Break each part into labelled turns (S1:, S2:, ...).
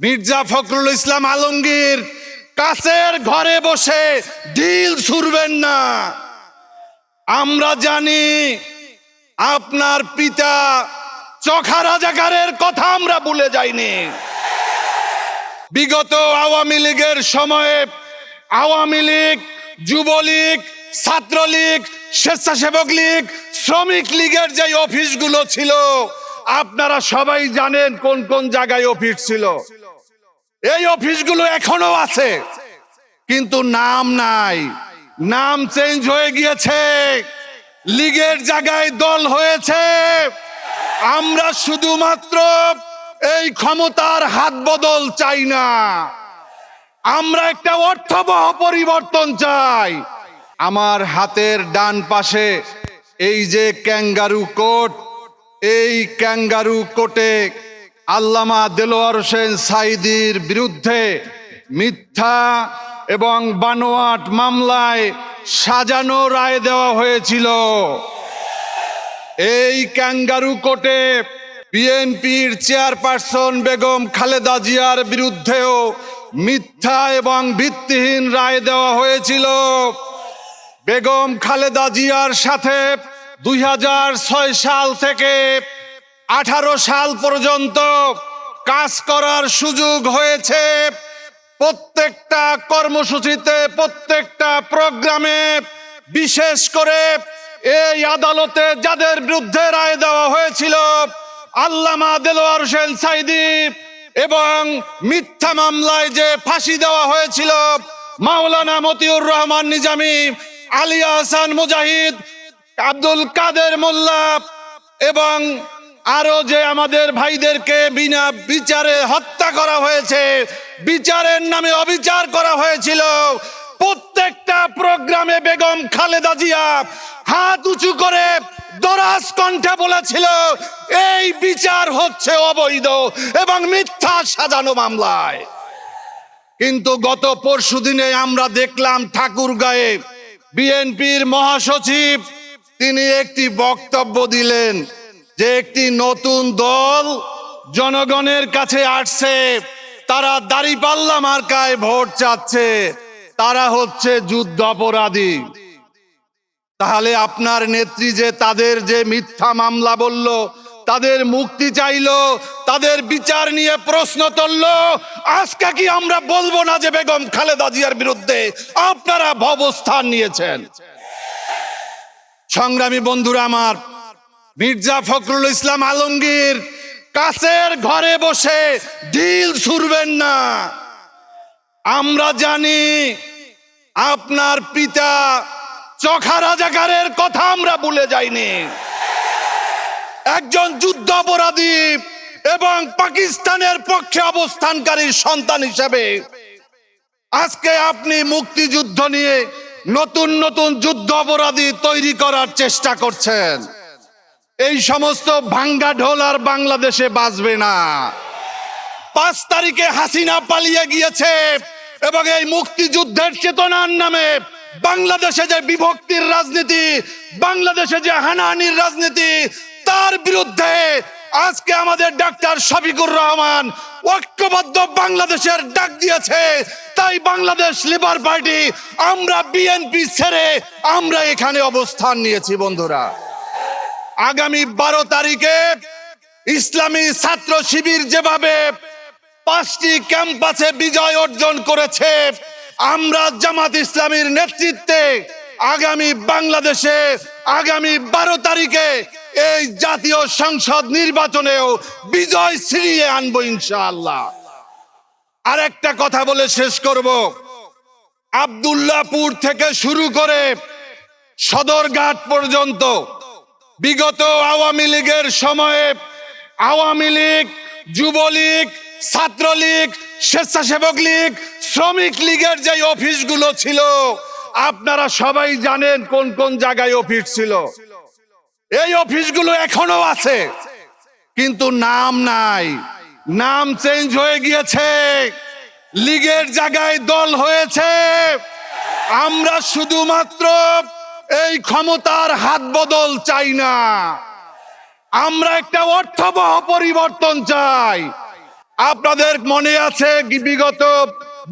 S1: মির্জা ফখরুল ইসলাম আলমগীর কাছের ঘরে বসে ঢিল ছুড়বেন না। আমরা জানি আপনার পিতা চোখা রাজাকারের কথা আমরা ভুলে যাইনি। বিগত আওয়ামী লীগের সময়ে আওয়ামী লীগ, যুবলীগ, ছাত্রলীগ, স্বেচ্ছাসেবক লীগ, শ্রমিক লীগের যে অফিসগুলো ছিল আপনারা সবাই জানেন কোন কোন জায়গায় অফিস ছিল। এই অফিসগুলো এখনো আছে, কিন্তু নাম নাই, নাম চেঞ্জ হয়ে গিয়েছে, লীগের জায়গায় দল হয়েছে। আমরা শুধুমাত্র এই ক্ষমতার হাত বদল চাই না, আমরা একটা অর্থবহ পরিবর্তন চাই। আমার হাতের ডান পাশে এই যে ক্যাঙ্গারু কোট, এই ক্যাঙ্গারু কোটে আল্লামা দেলোয়ার হোসেন সাঈদীর বিরুদ্ধে মিথ্যা এবং বানোয়াট মামলায় সাজানো রায় দেওয়া হয়েছিল। এই ক্যাঙ্গারু কোর্টে বিএনপির চেয়ারপারসন বেগম খালেদা জিয়ার বিরুদ্ধেও মিথ্যা এবং ভিত্তিহীন রায় দেওয়া হয়েছিল। বেগম খালেদা জিয়ার সাথে 2006 সাল থেকে 18 সাল পর্যন্ত কাজ করার সুযোগ হয়েছে। প্রত্যেকটা কর্মসূচিতে, প্রত্যেকটা প্রোগ্রামে, বিশেষ করে এই আদালতে যাদের বিরুদ্ধে রায় দেওয়া হয়েছিল আল্লামা দেলোয়ার হোসেন সাঈদী, এবং মিথ্যা মামলায় যে ফাঁসি দেওয়া হয়েছিল মাওলানা মতিউর রহমান নিজামী, আলী আহসান মুজাহিদ, আব্দুল কাদের মোল্লা এবং আরো যে আমাদের ভাইদেরকে বিনা বিচারে হত্যা করা হয়েছে, বিচারের নামে অবিচার করা হয়েছিল, প্রত্যেকটা প্রোগ্রামে বেগম খালেদা জিয়া হাত উঁচু করে দরাজ কণ্ঠে বলেছিল এই বিচার হচ্ছে অবৈধ এবং মিথ্যা সাজানো মামলায়। কিন্তু গত পরশুদিনে আমরা দেখলাম ঠাকুরগাঁয়ে বিএনপির মহাসচিব তিনি একটি বক্তব্য দিলেন যে একটি নতুন দল জনগণের কাছে আসছে, তারা দাঁড়িপাল্লা মার্কায় ভোট চাচ্ছে, তারা হচ্ছে যুদ্ধ অপরাধী। তাহলে আপনার নেত্রী যে তাদের যে মিথ্যা মামলা বলল, তাদের মুক্তি চাইলো, তাদের বিচার নিয়ে প্রশ্ন তুললো, আজকে কি আমরা বলবো না যে বেগম খালেদা জিয়ার বিরুদ্ধে আপনারা অবস্থান নিয়েছেন? সংগ্রামী বন্ধুরা আমার, মির্জা ফখরুল ইসলাম আলমগীর কাছের ঘরে বসে ঢিল ছুড়বেন না। আমরা জানি আপনার পিতা চোখা রাজাকারের কথা আমরা ভুলে যাইনি। একজন যুদ্ধ অপরাধী এবং পাকিস্তানের পক্ষে অবস্থানকারী সন্তান হিসেবে আজকে আপনি মুক্তিযুদ্ধ নিয়ে নতুন নতুন যুদ্ধ অপরাধী তৈরি করার চেষ্টা করছেন। এই সমস্ত ভাঙ্গা ঢোল আর বাংলাদেশে বাজবে না। 5 তারিখে হাসিনা পালিয়ে গিয়েছে এবং এই মুক্তিযুদ্ধের চেতনার নামে বাংলাদেশে যে বিভক্তির রাজনীতি, বাংলাদেশে যে হানাহানির রাজনীতি, তার বিরুদ্ধে আজকে আমাদের ডাক্তার শফিকুর রহমান ঐক্যবদ্ধ বাংলাদেশের ডাক দিয়েছে। তাই বাংলাদেশ লিবার পার্টি, আমরা বিএনপি ছেড়ে আমরা এখানে অবস্থান নিয়েছি। বন্ধুরা, আগামী 12 তারিখে ইসলামী ছাত্র শিবির যেভাবে 5টি ক্যাম্পাসে বিজয় অর্জন করেছে, আমরা জামাত ইসলামীর নেতৃত্বে আগামী বাংলাদেশে আগামী 12 তারিখে এই জাতীয় সংসদ নির্বাচনেও বিজয় ছিনিয়ে আনবো ইনশাআল্লাহ। আর একটা কথা বলে শেষ করব, আব্দুল্লাহপুর থেকে শুরু করে সদরঘাট পর্যন্ত বিগত আওয়ামী লীগের সময়ে আওয়ামী লীগ, যুবলীগ, ছাত্রলীগ, স্বেচ্ছাসেবক লীগ, শ্রমিক লীগের যে অফিসগুলো ছিল আপনারা সবাই জানেন কোন কোন জায়গায় অফিস ছিল। এই অফিসগুলো এখনো আছে, কিন্তু নাম নাই, নাম চেঞ্জ হয়ে গিয়েছে, লীগের জায়গায় দল হয়েছে। আমরা শুধুমাত্র এই ক্ষমতার হাত বদল চাই না, আমরা একটা অর্থবহ পরিবর্তন চাই। আপনাদের মনে আছে বিগত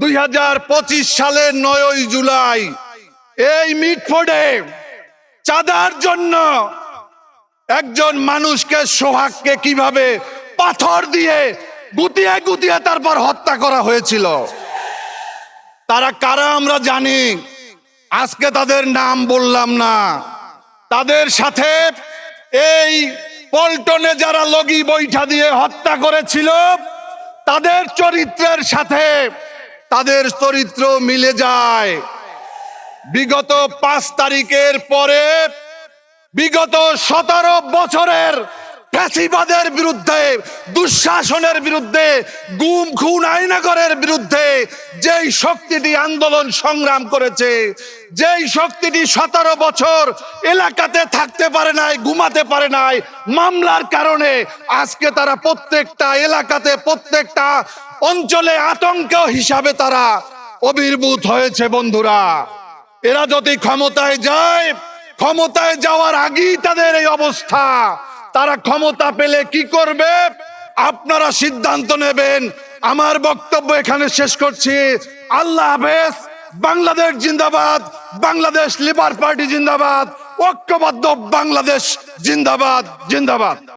S1: 2025 সালের 9 জুলাই এই মিটফোর্ডে চাঁদার জন্য একজন মানুষকে, সোহাগকে কিভাবে পাথর দিয়ে গুতিয়ে গুতিয়ে তারপর হত্যা করা হয়েছিল। তারা কারা আমরা জানি, আজকে তাদের নাম বললাম না। তাদের সাথে এই পল্টনে যারা লগি বৈঠা দিয়ে হত্যা করেছিল তাদের চরিত্রের সাথে তাদের চরিত্র মিলে যায়। বিগত 5 তারিখের পরে বিগত 17 বছরের ফ্যাসিবাদের বিরুদ্ধে, দুঃশাসনের বিরুদ্ধে, গুম খুন আইনাগরের বিরুদ্ধে যেই শক্তিটি আন্দোলন সংগ্রাম করেছে, যেই শক্তিটি 17 বছর এলাকাতে থাকতে পারে নাই, ঘুমাতে পারে নাই মামলার কারণে, আজকে তারা প্রত্যেকটা এলাকাতে, প্রত্যেকটা অঞ্চলে আতঙ্ক হিসাবে তারা আবির্ভূত হয়েছে। বন্ধুরা, এরা যদি ক্ষমতায় যায়, ক্ষমতায় যাওয়ার আগেই তাদের এই অবস্থা। তারা ক্ষমতা পেলে কি করবে আপনারা সিদ্ধান্ত নেবেন। আমার বক্তব্য এখানে শেষ করছি। আল্লাহ হাফেজ। বাংলাদেশ জিন্দাবাদ, বাংলাদেশ লিবার পার্টি জিন্দাবাদ, ঐক্যবদ্ধ বাংলাদেশ জিন্দাবাদ, জিন্দাবাদ।